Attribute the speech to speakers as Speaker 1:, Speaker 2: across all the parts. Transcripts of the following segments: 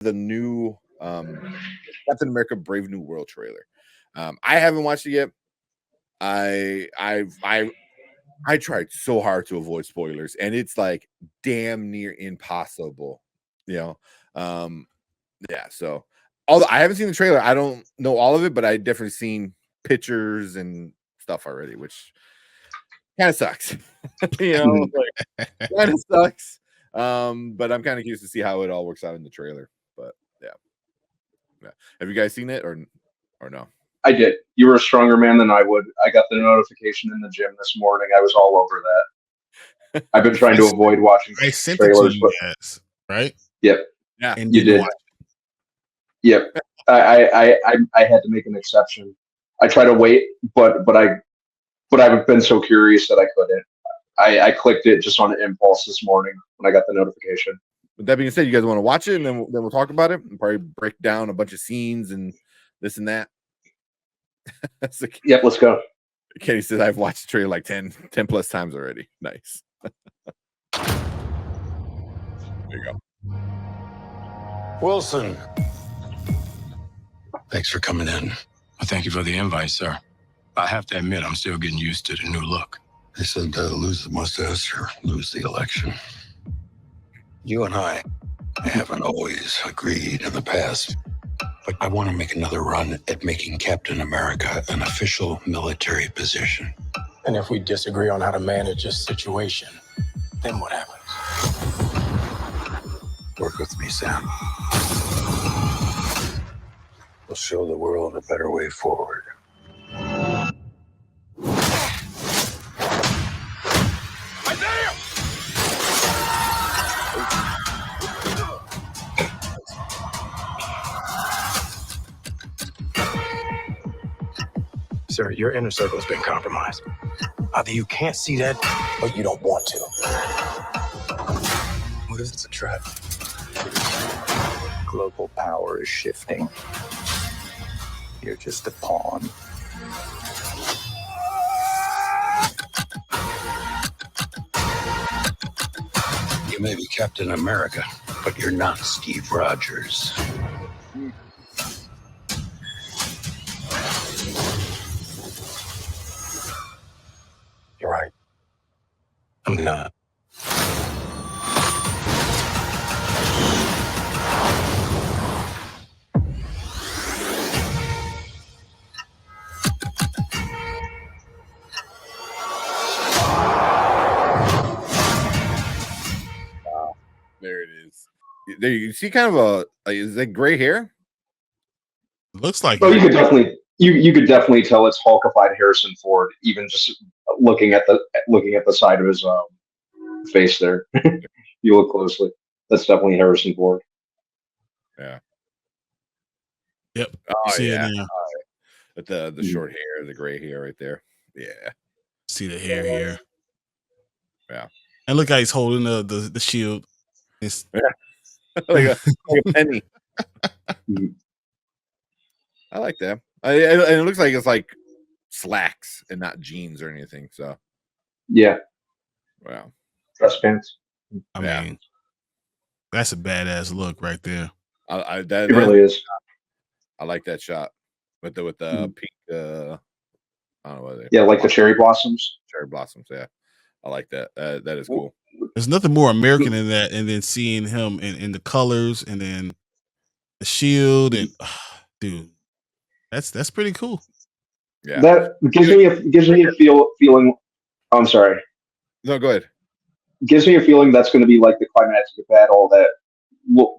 Speaker 1: the new Captain America: Brave New World trailer. I haven't watched it yet. I tried so hard to avoid spoilers, and it's like damn near impossible. You know, yeah. So, although I haven't seen the trailer, I don't know all of it, but I definitely seen pictures and stuff already, which kind of sucks. Like, kind of sucks. But I'm kind of curious to see how it all works out in the trailer. But yeah. Have you guys seen it or no?
Speaker 2: I did. You were a stronger man than I would. I got the notification in the gym this morning. I was all over that. I've been trying to avoid watching trailers, but
Speaker 3: right?
Speaker 2: Yep.
Speaker 1: Yeah,
Speaker 3: and
Speaker 2: you did. Yep. I had to make an exception. I try to wait, but I've been so curious that I couldn't. I clicked it just on impulse this morning when I got the notification.
Speaker 1: With that being said, you guys want to watch it, and then we'll talk about it and probably break down a bunch of scenes and this and that. So,
Speaker 2: yep, let's go.
Speaker 1: Kenny says I've watched the trailer like 10 plus times already. Nice. There you go.
Speaker 4: Wilson. Thanks for coming in. Well, thank you for the invite, sir. I have to admit, I'm still getting used to the new look. They said lose the mustache or lose the election. You and I haven't always agreed in the past, but I want to make another run at making Captain America an official military position. And if we disagree on how to manage this situation, then what happens? Work with me, Sam. We'll show the world a better way forward. Sir, your inner circle has been compromised. Either you can't see that, or you don't want to. What if it's a trap? Global power is shifting. You're just a pawn. You may be Captain America, but you're not Steve Rogers. You're right. I'm not.
Speaker 1: Wow. There it is. There you see kind of is that gray hair?
Speaker 3: Looks like
Speaker 2: you could definitely you could definitely tell it's Hulkified Harrison Ford, even just looking at the side of his face there. You look closely. That's definitely Harrison Ford.
Speaker 1: Yeah.
Speaker 3: Yep.
Speaker 1: Oh
Speaker 3: see
Speaker 1: yeah.
Speaker 3: it now.
Speaker 1: With the short hair, the gray hair right there. Yeah.
Speaker 3: See the hair here.
Speaker 1: Yeah.
Speaker 3: And look how he's holding the shield. It's
Speaker 1: like a penny. I like that. And it looks like it's like slacks and not jeans or anything. So
Speaker 2: yeah.
Speaker 1: Wow.
Speaker 2: Dress pants.
Speaker 3: I mean, that's a badass look right there.
Speaker 2: It really is.
Speaker 1: I like that shot with the pink. I don't know what they.
Speaker 2: Yeah, like the cherry blossoms.
Speaker 1: Cherry blossoms. Yeah, I like that. That is cool.
Speaker 3: There's nothing more American than that, and then seeing him in the colors, and then the shield, and dude, that's pretty cool.
Speaker 2: Yeah, that gives me a feeling. I'm sorry.
Speaker 1: No, go ahead.
Speaker 2: Gives me a feeling that's going to be like the climactic battle that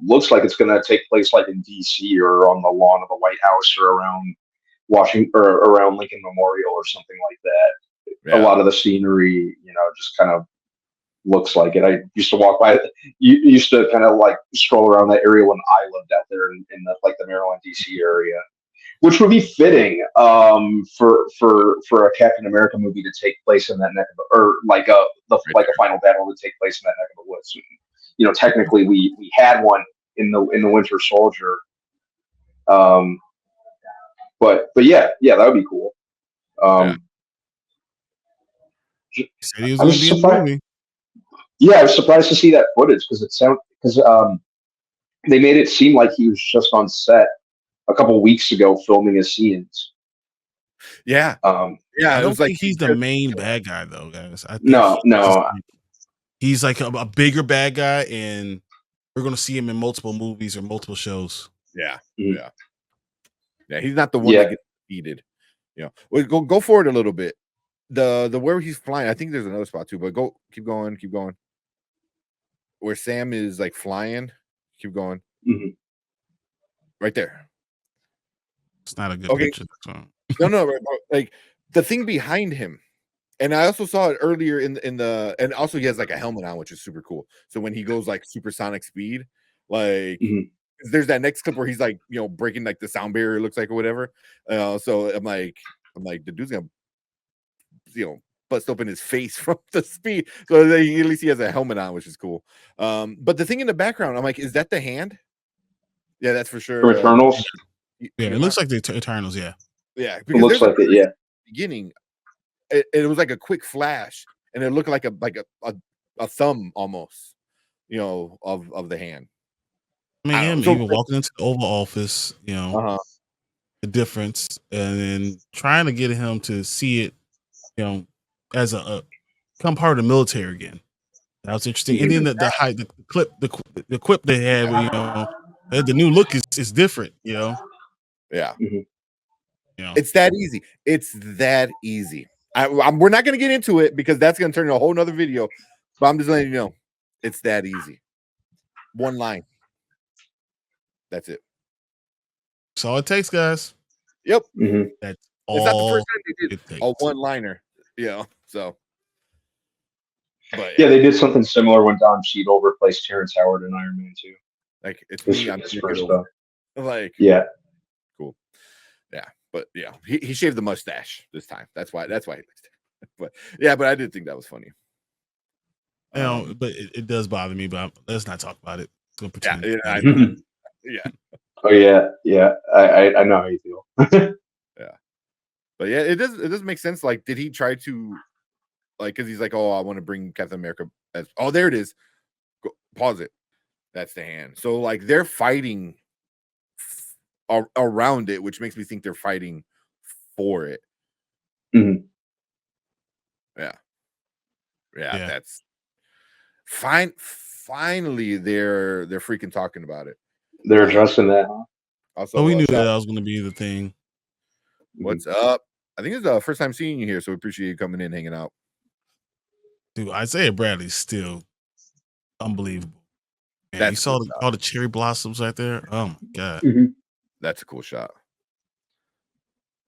Speaker 2: looks like it's going to take place like in DC or on the lawn of the White House or around Washington or around Lincoln Memorial or something like that. Yeah. A lot of the scenery, just kind of looks like it. I used to walk by it. You used to kind of like stroll around that area when I lived out there in the Maryland, DC area, which would be fitting for a Captain America movie to take place in that neck of or like a final battle to take place in that neck of the woods. And, technically we had one in the Winter Soldier. But yeah, that would be cool. I was surprised to see that footage because they made it seem like he was just on set a couple weeks ago filming his scenes.
Speaker 1: Yeah,
Speaker 2: Um,
Speaker 1: yeah.
Speaker 3: I
Speaker 1: It
Speaker 3: don't
Speaker 1: was like
Speaker 3: think he's the main bad guy though, guys. I think
Speaker 2: no.
Speaker 3: he's like a bigger bad guy, and we're gonna see him in multiple movies or multiple shows.
Speaker 1: Yeah,
Speaker 2: Mhm.
Speaker 1: yeah. He's not the one
Speaker 2: Yeah.
Speaker 1: that gets defeated. You know, well, go forward a little bit. The where he's flying. I think there's another spot too, but keep going. Where Sam is like flying. Keep going.
Speaker 2: Mhm.
Speaker 1: Right there.
Speaker 3: It's not a good
Speaker 1: Okay.
Speaker 3: picture. So.
Speaker 1: No, like the thing behind him. And I also saw it earlier in the and also he has like a helmet on, which is super cool. So when he goes like supersonic speed, like
Speaker 2: Mhm.
Speaker 1: there's that next clip where he's like, you know, breaking like the sound barrier, it looks like, or whatever. So I'm like, the dude's gonna, you know, bust open his face from the speed. So at least he has a helmet on, which is cool. But the thing in the background, I'm like, is that the hand? Yeah, that's for sure.
Speaker 2: For Eternals,
Speaker 3: Yeah, it looks like the Eternals. Yeah,
Speaker 1: yeah,
Speaker 2: it looks like it. Yeah.
Speaker 1: beginning, it was like a quick flash, and it looked like a thumb almost, you know, of the hand.
Speaker 3: I mean,
Speaker 1: I don't
Speaker 3: him
Speaker 1: know. So-
Speaker 3: even walking into the Oval Office, you know,
Speaker 1: Uh-huh.
Speaker 3: the difference, and then trying to get him to see it, you know, as a become part of the military again. That was interesting. And then the clip they had, where, you know, the new look is different. You know,
Speaker 1: Yeah.
Speaker 2: Mhm.
Speaker 3: you know.
Speaker 1: It's that easy. It's that easy. We're not going to get into it because that's going to turn into a whole nother video. But I'm just letting you know, it's that easy. One line. That's it.
Speaker 3: That's all it takes, guys.
Speaker 1: Yep.
Speaker 2: Mhm.
Speaker 3: That's
Speaker 1: It's not the
Speaker 3: all
Speaker 1: first time they did
Speaker 3: it takes.
Speaker 1: a one-liner. You know, so. But
Speaker 2: Yeah, they did something similar when Don Cheadle replaced Terrence Howard in Iron Man 2.
Speaker 1: like it's
Speaker 2: His,
Speaker 1: me. I'm
Speaker 2: his
Speaker 1: gonna
Speaker 2: first
Speaker 1: get over.
Speaker 2: stuff.
Speaker 1: Like,
Speaker 2: Yeah.
Speaker 1: cool. Yeah, but yeah, he shaved the mustache this time. That's why he liked it. But yeah, but I did think that was funny.
Speaker 3: You know, but it does bother me. But let's not talk about it. Let's go pretend.
Speaker 1: Yeah, I
Speaker 2: Mhm.
Speaker 1: know. Yeah,
Speaker 2: Oh yeah. I know how you feel.
Speaker 1: but yeah, it does make sense. Like, did he try to, like, because he's like, oh, I want to bring Captain America as, oh, there it is. Pause it. That's the hand. So like they're fighting around it, which makes me think they're fighting for it.
Speaker 2: Mhm.
Speaker 1: Yeah, that's fine. Finally, they're freaking talking about it.
Speaker 2: They're addressing that. Huh?
Speaker 1: Also,
Speaker 3: So we knew that was going to be the thing.
Speaker 1: What's up? I think it's the first time seeing you here, so we appreciate you coming in, hanging out.
Speaker 3: Dude, Isaiah Bradley's still unbelievable. Man,
Speaker 1: That's
Speaker 3: you saw
Speaker 1: cool
Speaker 3: all the cherry blossoms right there. Oh my god!
Speaker 2: Mhm.
Speaker 1: That's a cool shot.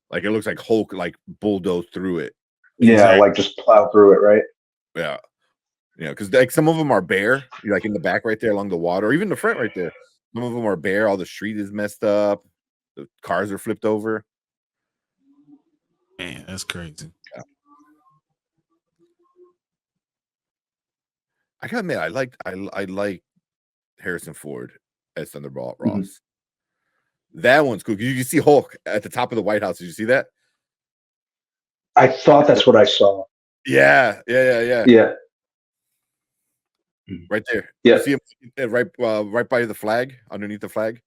Speaker 1: Like it looks like Hulk like bulldozed through it.
Speaker 2: Yeah,
Speaker 3: Exactly.
Speaker 2: like just plow through it, right?
Speaker 1: Yeah, you know, because like some of them are bare, like in the back right there along the water, or even the front right there. Some of them are bare. All the street is messed up. The cars are flipped over.
Speaker 3: Man, that's crazy.
Speaker 1: I gotta admit, I like Harrison Ford as Thunderbolt
Speaker 2: Mhm.
Speaker 1: Ross. That one's cool. You see Hulk at the top of the White House. Did you see that?
Speaker 2: I thought that's what I saw.
Speaker 1: Yeah.
Speaker 2: Yeah.
Speaker 1: Right there.
Speaker 2: Yeah.
Speaker 1: You see him right by the flag, underneath the flag.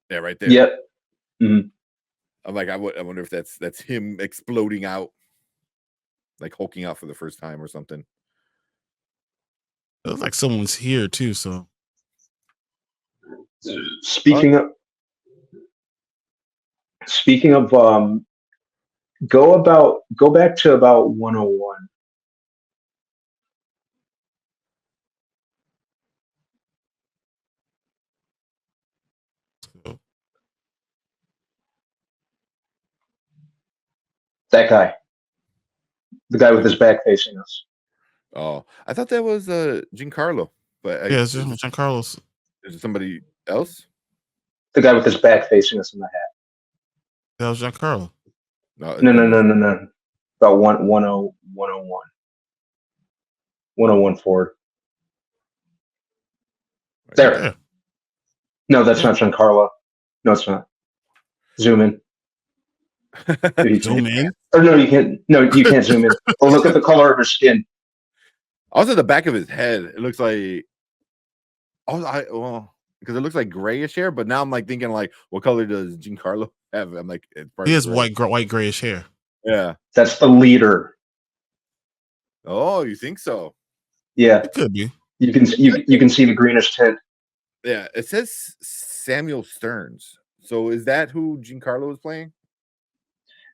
Speaker 1: Yeah, right there.
Speaker 2: Yep. Mhm.
Speaker 1: I'm like, I wonder if that's him exploding out, like hulking out for the first time or something.
Speaker 3: It looks like someone's here too. So
Speaker 2: Speaking of go back to about 101. That guy. The guy with his back facing us.
Speaker 1: Oh, I thought that was Giancarlo, but
Speaker 3: yeah, it's just Giancarlo's.
Speaker 1: is it somebody else?
Speaker 2: The guy with his back facing us in the hat.
Speaker 3: That was Giancarlo.
Speaker 2: No. About 101. 101 Ford. There.
Speaker 3: Yeah.
Speaker 2: No, that's not Giancarlo. No, it's not. Zoom in.
Speaker 3: Zoom in.
Speaker 2: Or no, you can't. No, you can't zoom in. Or look at the color of her skin.
Speaker 1: Also, the back of his head, it looks like well, because it looks like grayish hair, but now I'm like thinking like, what color does Giancarlo have? I'm like, it's
Speaker 3: He
Speaker 1: probably
Speaker 3: has
Speaker 1: gray.
Speaker 3: white grayish hair.
Speaker 1: Yeah.
Speaker 2: That's the leader.
Speaker 1: Oh, you think so?
Speaker 2: Yeah,
Speaker 3: It could be.
Speaker 2: you can see the greenish tint.
Speaker 1: Yeah. It says Samuel Stearns. So is that who Giancarlo is playing?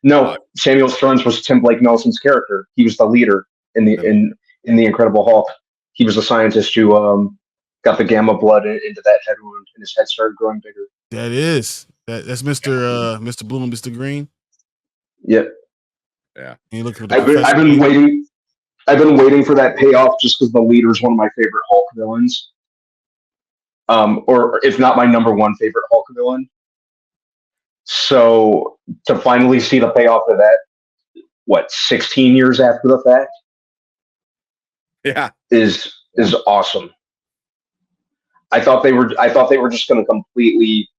Speaker 2: No, Samuel Stearns was Tim Blake Nelson's character. He was the leader in the Incredible Hulk. He was the scientist who got the gamma blood into that head wound, and his head started growing bigger.
Speaker 3: That's Mr. Blue and Mr. Green.
Speaker 2: Yep.
Speaker 1: Yeah.
Speaker 3: And you look for
Speaker 2: I've been waiting. I've been waiting for that payoff just because the leader is one of my favorite Hulk villains. Or if not my number one favorite Hulk villain. So to finally see the payoff of that, 16 years after the fact,
Speaker 1: Yeah,
Speaker 2: is awesome. I thought they were just going to completely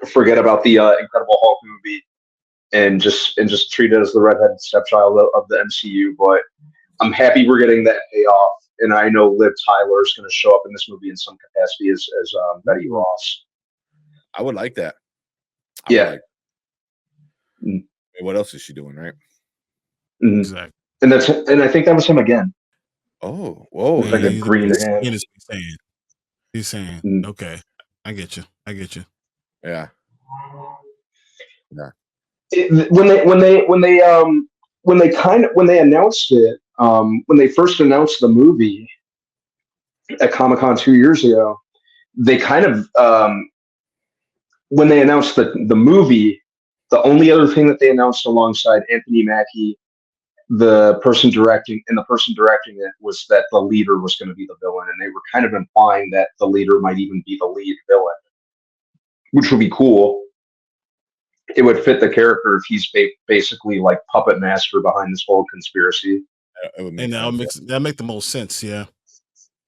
Speaker 2: forget about the Incredible Hulk movie and just treat it as the redheaded stepchild of the MCU. But I'm happy we're getting that payoff, and I know Liv Tyler is going to show up in this movie in some capacity as Betty Ross.
Speaker 1: I would like that.
Speaker 2: Yeah.
Speaker 1: What else is she doing, right?
Speaker 2: Mm-hmm.
Speaker 3: Exactly.
Speaker 2: And I think that was him again.
Speaker 1: Oh, whoa!
Speaker 2: Like a green hand.
Speaker 3: He's saying, okay, I get you.
Speaker 1: Yeah.
Speaker 2: When they announced it, when they first announced the movie at Comic-Con 2 years ago, they kind of when they announced the movie, the only other thing that they announced alongside Anthony Mackie, the person directing it, was that the leader was going to be the villain, and they were kind of implying that the leader might even be the lead villain, which would be cool. It would fit the character if he's basically like puppet master behind this whole conspiracy.
Speaker 3: And that make the most sense, yeah.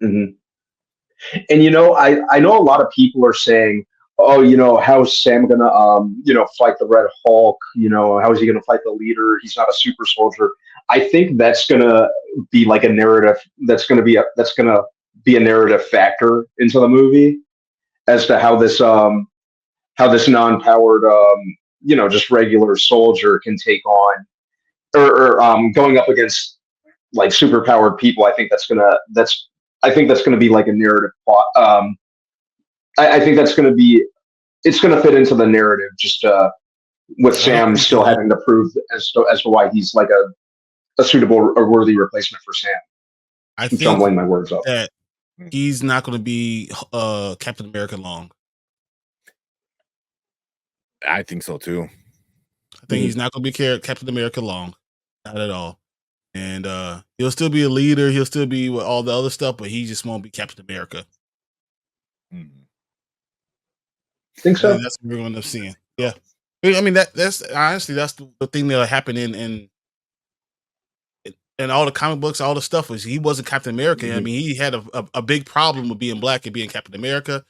Speaker 2: Mm-hmm. And I know a lot of people are saying, oh, how's Sam gonna fight the Red Hulk? How is he gonna fight the leader? He's not a super soldier. I think that's gonna be like a narrative. That's gonna be a narrative factor into the movie as to how this non-powered just regular soldier can take on or going up against like superpowered people. I think that's gonna be like a narrative plot. I think it's gonna fit into the narrative, just with Sam still having to prove as to why he's like a suitable or worthy replacement for Sam.
Speaker 3: I think
Speaker 2: jumbling my words up.
Speaker 3: That he's not going to be Captain America long.
Speaker 1: I think so too.
Speaker 3: I think he's not going to be Captain America long, not at all. And he'll still be a leader. He'll still be with all the other stuff, but he just won't be Captain America.
Speaker 2: Think so?
Speaker 3: That's what we're going to end up seeing. Yeah, I mean that's honestly that's the thing that happened in all the comic books, all the stuff was he wasn't Captain America. I mean, he had a big problem with being black and being Captain America.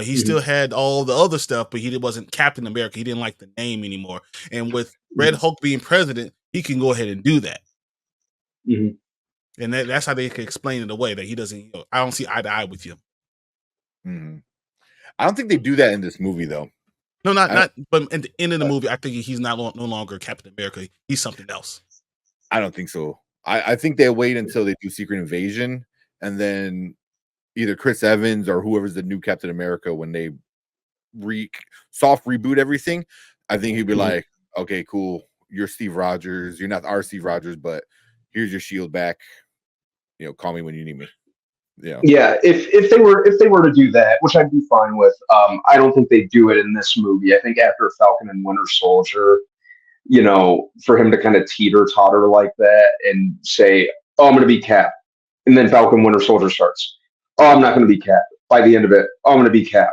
Speaker 3: He still had all the other stuff, but he wasn't Captain America. He didn't like the name anymore. And with Red Hulk being president, he can go ahead and do that. And that's how they can explain it away that he doesn't. I don't see eye to eye with you.
Speaker 1: I don't think they do that in this movie, though.
Speaker 3: No, not. But at the end of the movie, I think he's no longer Captain America. He's something else.
Speaker 1: I don't think so. I think they wait until they do Secret Invasion, and then either Chris Evans or whoever's the new Captain America, when they soft reboot everything, I think he'd be like, okay, cool. You're Steve Rogers. You're not our Steve Rogers, but here's your shield back. Call me when you need me. Yeah.
Speaker 2: Yeah. If they were to do that, which I'd be fine with, I don't think they do it in this movie. I think after Falcon and Winter Soldier, for him to kind of teeter-totter like that and say, oh, I'm going to be Cap. And then Falcon Winter Soldier starts. Oh, I'm not going to be Cap. By the end of it, oh, I'm going to be Cap.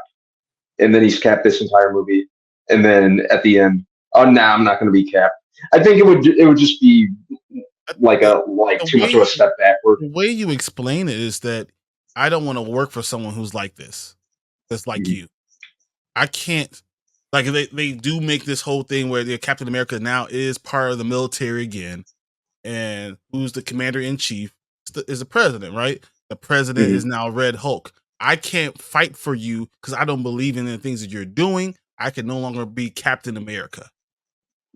Speaker 2: And then he's Cap this entire movie. And then at the end, oh, I'm not going to be Cap. I think it would just be like too much of a step backward.
Speaker 3: The way you explain it is that I don't want to work for someone who's like this. That's like you. I can't. Like they do make this whole thing where the Captain America now is part of the military again, and who's the commander in chief is the president, right? The president is now Red Hulk. I can't fight for you because I don't believe in the things that you're doing. I can no longer be Captain America.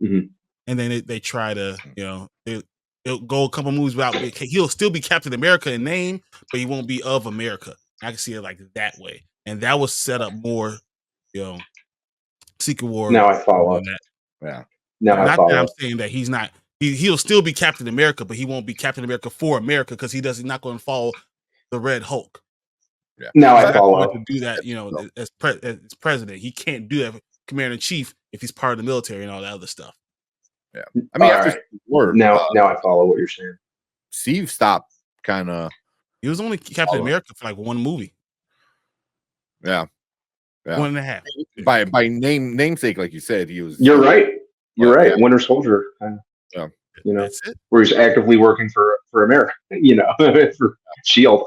Speaker 2: Mhm.
Speaker 3: And then they try to, they'll go a couple moves without. He'll still be Captain America in name, but he won't be of America. I can see it like that way, and that was set up more, Secret War
Speaker 2: Now I follow.
Speaker 3: than that.
Speaker 1: Yeah.
Speaker 2: Now I
Speaker 3: Not that
Speaker 2: follow.
Speaker 3: I'm saying that he's not. He'll still be Captain America, but he won't be Captain America for America because he's not going to follow the Red Hulk.
Speaker 1: Yeah.
Speaker 2: Now
Speaker 3: He's
Speaker 2: I
Speaker 3: not going
Speaker 2: follow.
Speaker 3: to do that, as president. He can't do that, commander in chief, if he's part of the military and all that other stuff.
Speaker 1: Yeah. I mean,
Speaker 2: All
Speaker 1: after
Speaker 2: right.
Speaker 1: War,
Speaker 2: Now I follow what you're saying.
Speaker 1: Steve stopped kind of.
Speaker 3: He was only Captain America for like one movie.
Speaker 1: Yeah. Yeah.
Speaker 3: 1.5.
Speaker 1: By namesake, like you said, he was.
Speaker 2: You're right. You're right.
Speaker 1: Yeah.
Speaker 2: Winter Soldier.
Speaker 1: Yeah.
Speaker 3: That's it.
Speaker 2: Where he's actively working for America. For Shield.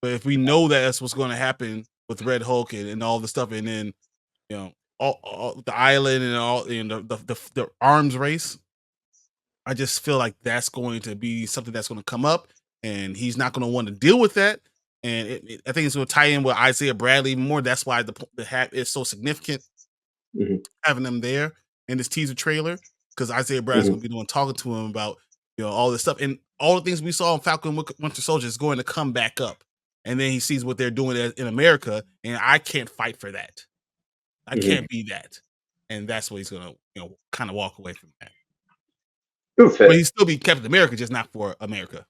Speaker 3: But if we know that that's what's going to happen with Red Hulk and all the stuff, and then all the island and all the arms race, I just feel like that's going to be something that's going to come up, and he's not going to want to deal with that. And I think it's going to tie in with Isaiah Bradley even more. That's why the hat is so significant, having them there in this teaser trailer, because Isaiah Bradley's going to be the one talking to him about all this stuff, and all the things we saw in Falcon Winter Soldier is going to come back up. And then he sees what they're doing in America, and I can't fight for that. I can't be that, and that's what he's gonna, kind of walk away from that. But he'd still be Captain America, just not for America.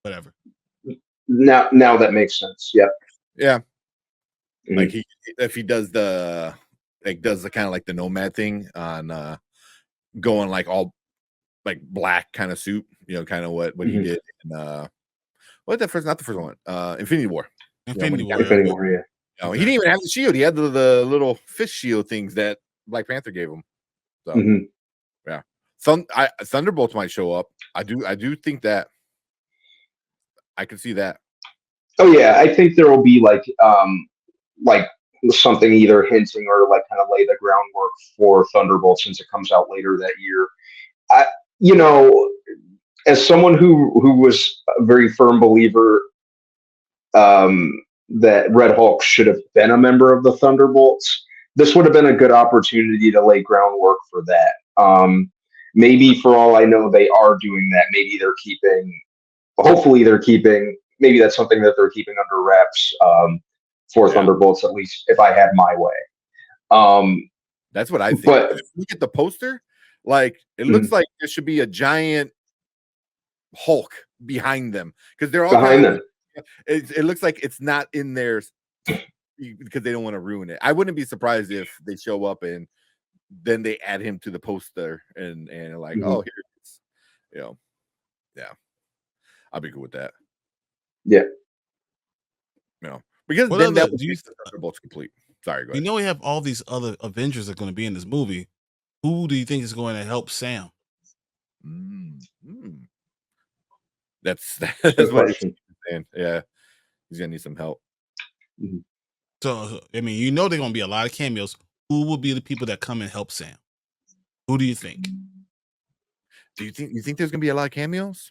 Speaker 3: Whatever.
Speaker 2: Now that makes sense. Yep.
Speaker 1: Yeah. Like if he does the kind of like the nomad thing on going like all like black kind of suit, kind of what he did in what the first, not the first one, Infinity War.
Speaker 2: Infinity War, yeah.
Speaker 1: He didn't even have the shield. He had the little fish shield things that Black Panther gave him. So yeah, Thunderbolts might show up. I do think that I can see that.
Speaker 2: Oh yeah, I think there will be like something either hinting or like kind of lay the groundwork for Thunderbolts since it comes out later that year. As someone who was a very firm believer that Red Hulk should have been a member of the Thunderbolts, this would have been a good opportunity to lay groundwork for that. Maybe for all I know, they are doing that. Maybe hopefully they're keeping, maybe that's something that they're keeping under wraps for Thunderbolts, at least if I had my way.
Speaker 1: That's what I think.
Speaker 2: But
Speaker 1: if you look at the poster, like it looks like there should be a giant Hulk behind them because they're all
Speaker 2: behind them.
Speaker 1: It looks like it's not in there because they don't want to ruin it. I wouldn't be surprised if they show up and then they add him to the poster and like, oh, here it is. Yeah, I'll be good with that.
Speaker 2: Yeah,
Speaker 1: because then that would make the Thunderbolts complete. Sorry, go ahead.
Speaker 3: We have all these other Avengers that are going to be in this movie. Who do you think is going to help Sam?
Speaker 1: That's what he's saying. Yeah, he's gonna need some help.
Speaker 3: So I mean, they're going to be a lot of cameos. Who will be the people that come and help Sam? Who do you think?
Speaker 1: Do you think there's gonna be a lot of cameos?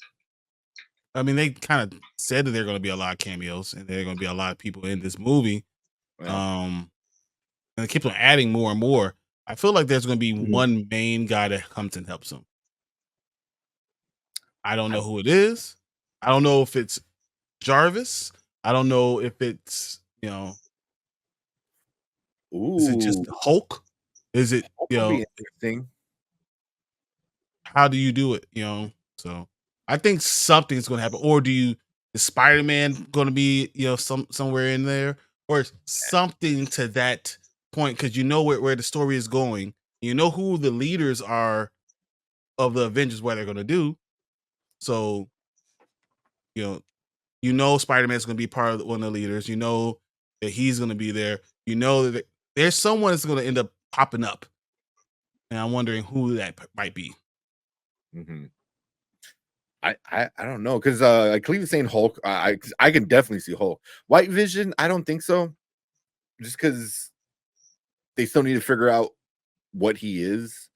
Speaker 3: I mean, they kind of said that there are going to be a lot of cameos and there are going to be a lot of people in this movie. And they keep on adding more and more. I feel like there's going to be one main guy that comes and helps him. I don't know who it is. I don't know if it's Jarvis. I don't know if it's, is it just Hulk? Is it,
Speaker 1: interesting.
Speaker 3: How do you do it? So I think something's going to happen. Or is Spider-Man going to be, somewhere in there, or something to that point? Because where the story is going. You know who the leaders are of the Avengers, what they're going to do. So, Spider-Man's going to be part of one of the leaders. You know that he's going to be there. You know that there's someone that's going to end up popping up, and I'm wondering who that might be.
Speaker 1: I don't know because Cleveland's saying Hulk. I can definitely see Hulk. White Vision, I don't think so. Just because they still need to figure out what he is.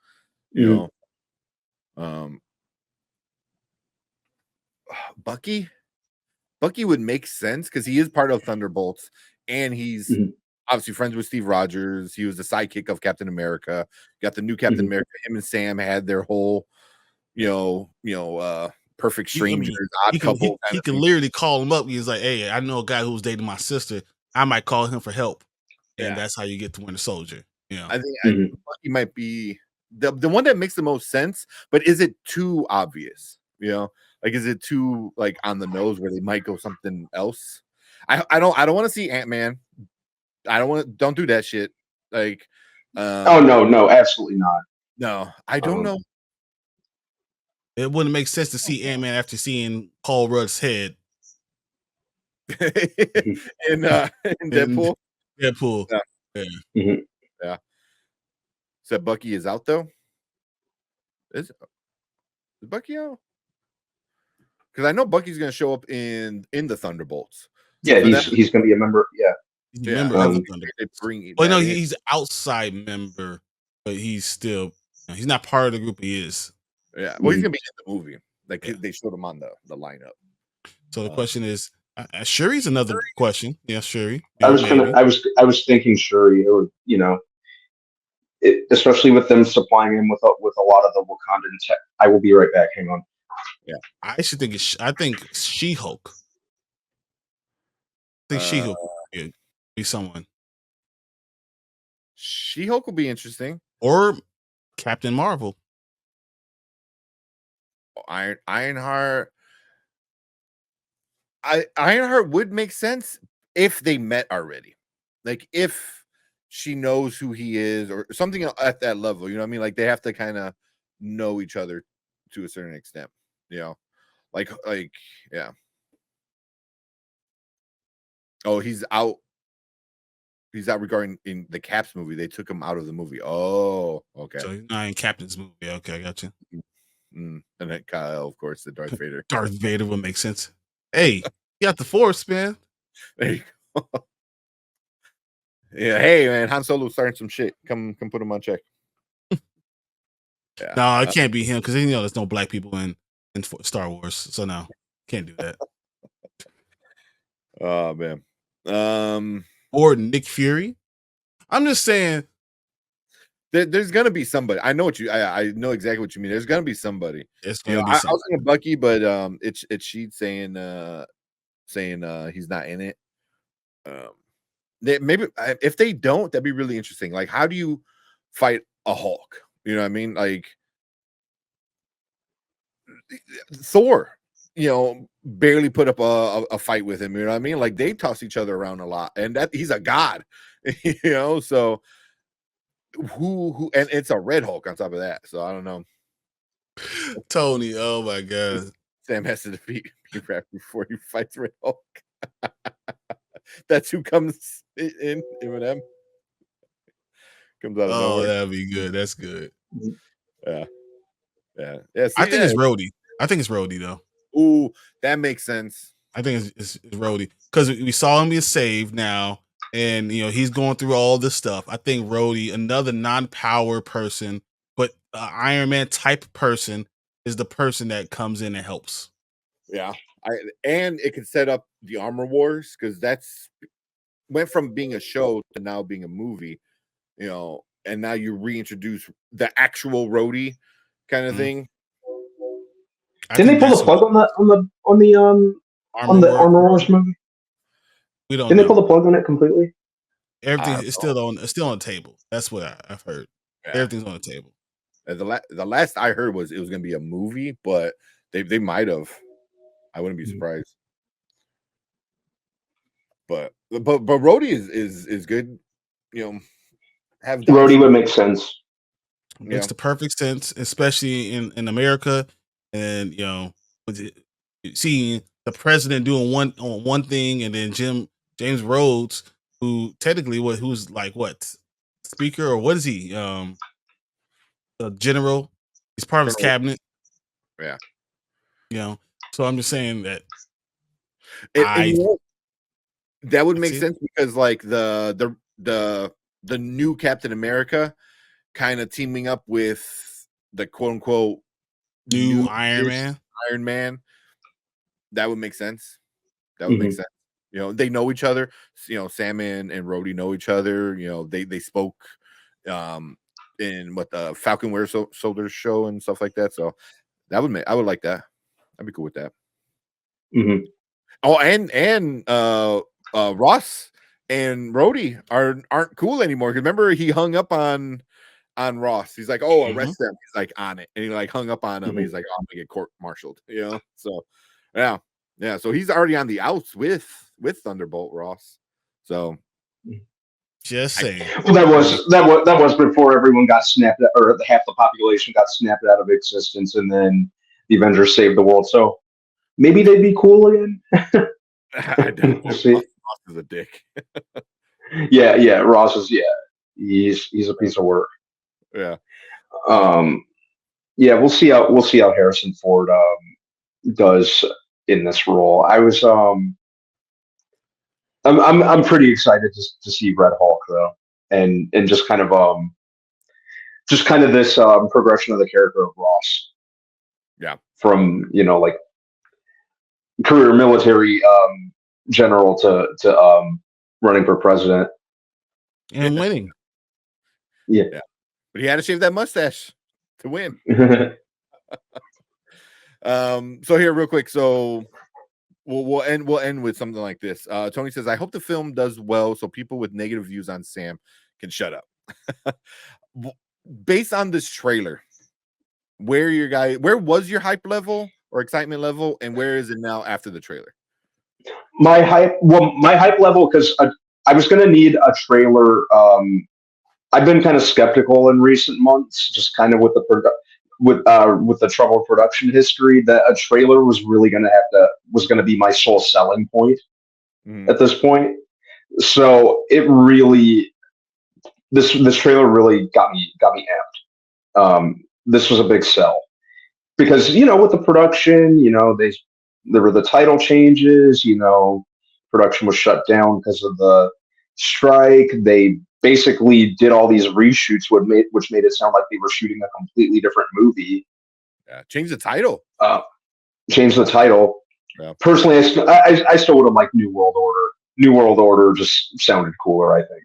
Speaker 1: Bucky. Bucky would make sense because he is part of Thunderbolts, and he's
Speaker 2: Mhm.
Speaker 1: obviously friends with Steve Rogers. He was the sidekick of Captain America. Got the new Captain
Speaker 2: Mhm.
Speaker 1: America. Him and Sam had their whole, perfect
Speaker 3: I mean,
Speaker 1: strangers, odd
Speaker 3: he can
Speaker 1: couple kind
Speaker 3: he
Speaker 1: of
Speaker 3: can
Speaker 1: thing.
Speaker 3: literally call him up. He's like, "Hey, I know a guy who's dating my sister. I might call him for help," and
Speaker 1: Yeah.
Speaker 3: that's how you get to Winter Soldier. You know,
Speaker 1: I think
Speaker 2: Mhm.
Speaker 1: Bucky might be the one that makes the most sense, but is it too obvious? Like is it too like on the nose where they might go something else? I don't want to see Ant-Man. Don't do that shit. Like
Speaker 2: Oh no, absolutely not.
Speaker 1: no, I don't know.
Speaker 3: it wouldn't make sense to see Ant-Man after seeing Paul Rudd's head
Speaker 1: in
Speaker 3: in
Speaker 1: Deadpool.
Speaker 3: Deadpool.
Speaker 1: Yeah.
Speaker 3: Yeah.
Speaker 2: Mhm.
Speaker 1: Yeah. Said Bucky is out though. Is Bucky out? Because I know Bucky's gonna show up in the Thunderbolts. So
Speaker 2: Yeah,
Speaker 1: for that,
Speaker 2: he's going to be a member. Yeah.
Speaker 3: He's a
Speaker 1: yeah,
Speaker 3: member
Speaker 1: I
Speaker 3: of the
Speaker 1: think they
Speaker 3: Thunderbolts.
Speaker 1: bring
Speaker 3: Well,
Speaker 1: that
Speaker 3: no,
Speaker 1: in.
Speaker 3: he's outside member, but he's still he's not part of the group. He is.
Speaker 1: Yeah, well, he's
Speaker 2: Mhm.
Speaker 1: gonna be in the movie. Like
Speaker 3: Yeah.
Speaker 1: they showed him on the lineup.
Speaker 3: So the question is, Shuri's another question. Yeah, Shuri.
Speaker 2: I was
Speaker 3: Maybe.
Speaker 2: I was thinking Shuri, or especially with them supplying him with a lot of the Wakandan tech. I will be right back. Hang on.
Speaker 3: I actually think I think She-Hulk. I think
Speaker 1: Uh,
Speaker 3: She-Hulk would be someone,
Speaker 1: She-Hulk will be interesting.
Speaker 3: or Captain Marvel.
Speaker 1: Ironheart. Ironheart would make sense if they met already. Like if she knows who he is or something at that level. You know what I mean? Like they have to kind of know each other to a certain extent. Like yeah. Oh, he's out. He's out regarding in the Caps movie. They took him out of the movie. Oh, okay.
Speaker 3: So he's not in Captain's movie. Okay, I got you.
Speaker 1: And then Kyle, of course, the Darth Vader.
Speaker 3: Darth Vader would make sense. Hey, you got the Force, man.
Speaker 1: There you go. Yeah, hey man, Han Solo starting some shit. Come put him on check. Yeah.
Speaker 3: No, it can't be him because there's no black people in Star Wars. So no, can't do that.
Speaker 1: Oh man.
Speaker 3: Or Nick Fury. I'm just saying.
Speaker 1: There's gonna be somebody. I know what you. I know exactly what you mean. There's gonna be somebody.
Speaker 3: It's gonna be
Speaker 1: I
Speaker 3: something.
Speaker 1: was thinking Bucky, but it's Sheed saying he's not in it. Maybe if they don't, that'd be really interesting. Like, how do you fight a Hulk? You know what I mean? Like Thor, barely put up a fight with him. You know what I mean? Like they toss each other around a lot, and that he's a god. So who and it's a Red Hulk on top of that. So I don't know.
Speaker 3: Tony, oh my god.
Speaker 1: Sam has to defeat P-Rap before he fights Red Hulk. That's who comes in Eminem. Comes out of
Speaker 3: Oh,
Speaker 1: nowhere.
Speaker 3: that'd be good. That's good.
Speaker 1: Yeah.
Speaker 3: I think it's Rhodey. I think it's Rhodey though.
Speaker 1: Ooh, that makes sense.
Speaker 3: I think it's Rhodey because we saw him get saved now, and he's going through all this stuff. I think Rhodey, another non-power person, but Iron Man type person, is the person that comes in and helps.
Speaker 1: Yeah, and it could set up the Armor Wars because that's went from being a show to now being a movie, and now you reintroduce the actual Rhodey kind of thing.
Speaker 2: Didn't they pull the plug on the Armor Wars movie?
Speaker 3: We don't.
Speaker 2: Didn't they pull the plug on it completely?
Speaker 3: Everything is still on the table. That's what I've heard. Yeah. Everything's on the table.
Speaker 1: The last I heard was it was going to be a movie, but they might have. I wouldn't be surprised. But Rhodey is good.
Speaker 2: Rhodey would make sense.
Speaker 3: Makes the perfect sense, especially in America, and seeing the president doing one thing, and then James Rhodes, who technically who's like what speaker or what is he? A general. He's part of his cabinet.
Speaker 1: Yeah.
Speaker 3: So I'm just saying that
Speaker 1: that would make sense because like the new Captain America kind of teaming up with the quote unquote
Speaker 3: new Iron Man.
Speaker 1: That would make sense That would make sense. You know, they know each other. You know, Sam and Rhodey know each other. You know, they spoke in what the Falcon Winter Soldier show and stuff like that. So that would I would like that. I'd be cool with that. Oh, and Ross and Rhodey aren't cool anymore. Remember, he hung up on Ross. He's like, "Oh, arrest them." He's like on it, and he like hung up on him. He's like, "Oh, I'm gonna get court-martialed." You know, so yeah. So he's already on the outs with Thunderbolt Ross. So
Speaker 3: just saying.
Speaker 2: Well, that was before everyone got snapped, or half the population got snapped out of existence, and then the Avengers saved the world. So maybe they'd be cool again.
Speaker 1: I don't.
Speaker 2: We'll see.
Speaker 1: Ross is a dick.
Speaker 2: Yeah. Ross is he's a piece of work.
Speaker 1: Yeah.
Speaker 2: Yeah, we'll see how Harrison Ford does in this role. I'm pretty excited to see Red Hulk though, and just kind of this progression of the character of Ross.
Speaker 1: Yeah.
Speaker 2: From like career military general to running for president
Speaker 3: and winning.
Speaker 2: Yeah.
Speaker 1: But he had to shave that mustache to win. So here real quick. So we'll end with something like this. Tony says, I hope the film does well so people with negative views on Sam can shut up. Based on this trailer, where was your hype level or excitement level, and where is it now after the trailer?
Speaker 2: My hype level, because I was going to need a trailer. I've been kind of skeptical in recent months, just kind of with the troubled production history, that a trailer was really going to be my sole selling point at this point. So it really, this trailer really got me amped. This was a big sell because with the production, there were the title changes. Production was shut down because of the strike. They basically did all these reshoots, which made it sound like they were shooting a completely different movie.
Speaker 1: Yeah, change the title.
Speaker 2: Yeah. Personally, I still would have liked New World Order. New World Order just sounded cooler, I think.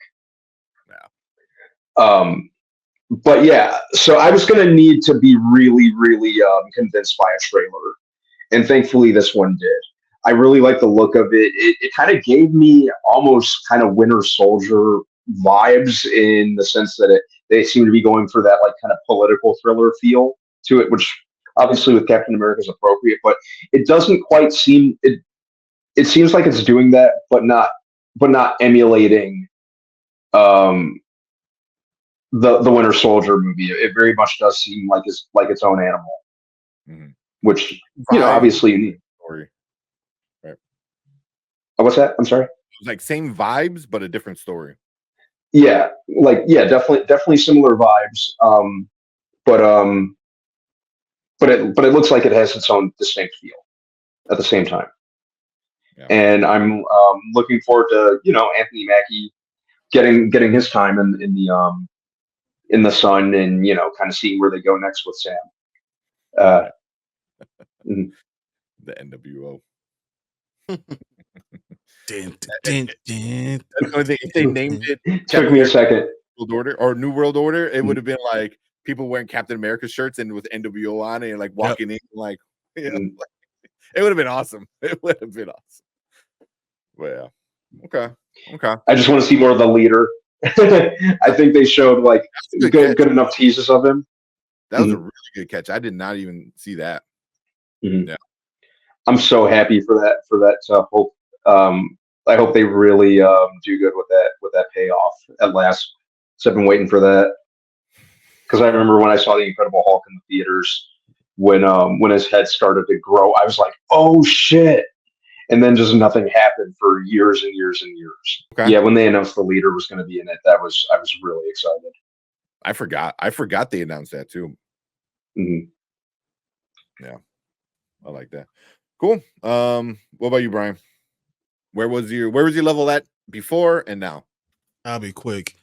Speaker 1: Yeah.
Speaker 2: But yeah, so I was going to need to be really, really convinced by a trailer, and thankfully this one did. I really like the look of it. It kind of gave me almost kind of Winter Soldier vibes, in the sense that they seem to be going for that like kind of political thriller feel to it, which obviously with Captain America is appropriate, but it doesn't quite seem it. It seems like it's doing that, but not emulating the Winter Soldier movie. It very much does seem like its own animal, which obviously you need.
Speaker 1: Story. Right.
Speaker 2: What's that? I'm sorry.
Speaker 1: It's like same vibes, but a different story.
Speaker 2: Yeah, definitely similar vibes. But it looks like it has its own distinct feel at the same time. Yeah. And I'm looking forward to Anthony Mackie getting his time in the sun, and kind of seeing where they go next with Sam.
Speaker 1: The NWO.
Speaker 3: If
Speaker 1: they named it,
Speaker 2: took me a second.
Speaker 1: World Order or New World Order, it would have been like people wearing Captain America shirts and with NWO on it, and like walking in, like it would have been awesome. It would have been awesome. Well, yeah. Okay.
Speaker 2: I just want to see more of the leader. I think they showed like good enough teases of him.
Speaker 1: That was a really good catch. I did not even see that.
Speaker 2: Yeah, I'm so happy for that. I hope they really do good with that payoff at last. So I've been waiting for that, because I remember when I saw the Incredible Hulk in the theaters, when his head started to grow, I was like, oh shit. And then just nothing happened for years and years and years. Okay. Yeah, when they announced the leader was going to be in it, I was really excited.
Speaker 1: I forgot they announced that too. Yeah, I like that. Cool. What about you, Brian? Where was your level at before and now?
Speaker 3: I'll be quick.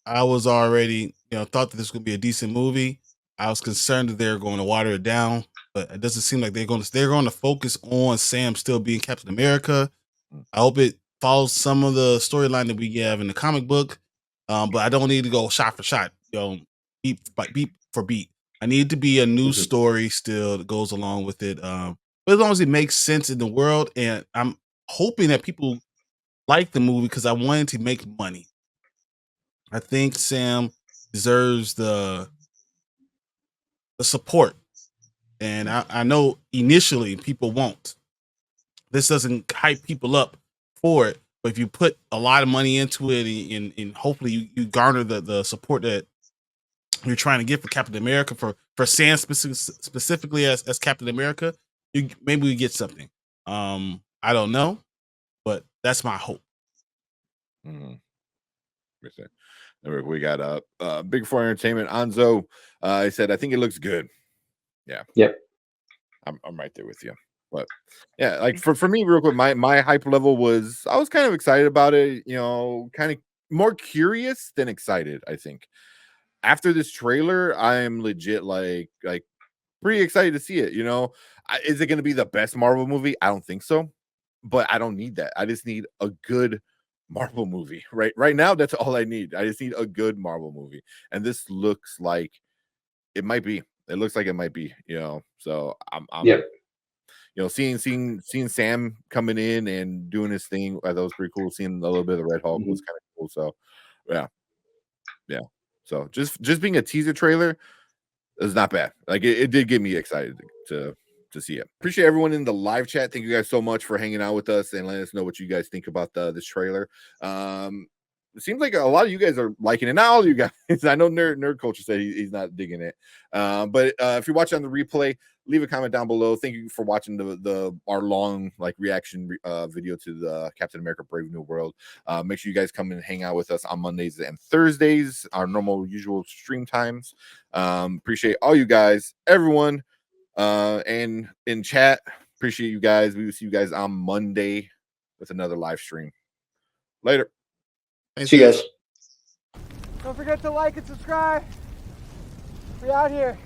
Speaker 3: I was already thought that this would be a decent movie. I was concerned that they're going to water it down, but it doesn't seem like they're going to focus on Sam still being Captain America. I hope it follows some of the storyline that we have in the comic book. But I don't need to go shot for shot, beat for beat. I need it to be a new story still that goes along with it. But as long as it makes sense in the world, and I'm hoping that people like the movie because I wanted to make money. I think Sam deserves the support. And I know initially people won't. This doesn't hype people up for it. But if you put a lot of money into it and hopefully you garner the support that you're trying to get for Captain America, for Sam specifically as Captain America, maybe we get something. I don't know, but that's my hope.
Speaker 1: We got Big Four Entertainment. Anzo, he said, I think it looks good. Yeah.
Speaker 2: Yep.
Speaker 1: I'm right there with you. But yeah, like for me, real quick, my hype level was, I was kind of excited about it, kind of more curious than excited. I think after this trailer, I am legit like pretty excited to see it. Is it going to be the best Marvel movie? I don't think so, but I don't need that. I just need a good Marvel movie right now. That's all I need. I just need a good Marvel movie, and this looks like it might be. It looks like it might be. So I'm seeing Sam coming in and doing his thing. That was pretty cool. Seeing a little bit of the Red Hulk was kind of cool. So yeah. So just being a teaser trailer is not bad. Like it did get me excited to see it. Appreciate everyone in the live chat. Thank you guys so much for hanging out with us and letting us know what you guys think about this trailer. It seems like a lot of you guys are liking it. Not all of you guys. I know Nerd Culture said he's not digging it. But if you're watching on the replay, leave a comment down below. Thank you for watching our long reaction video to the Captain America Brave New World. Make sure you guys come and hang out with us on Mondays and Thursdays, our normal usual stream times. Appreciate all you guys, everyone, and in chat. Appreciate you guys. We will see you guys on Monday with another live stream. Later.
Speaker 2: See you guys.
Speaker 5: Don't forget to like and subscribe. We out here.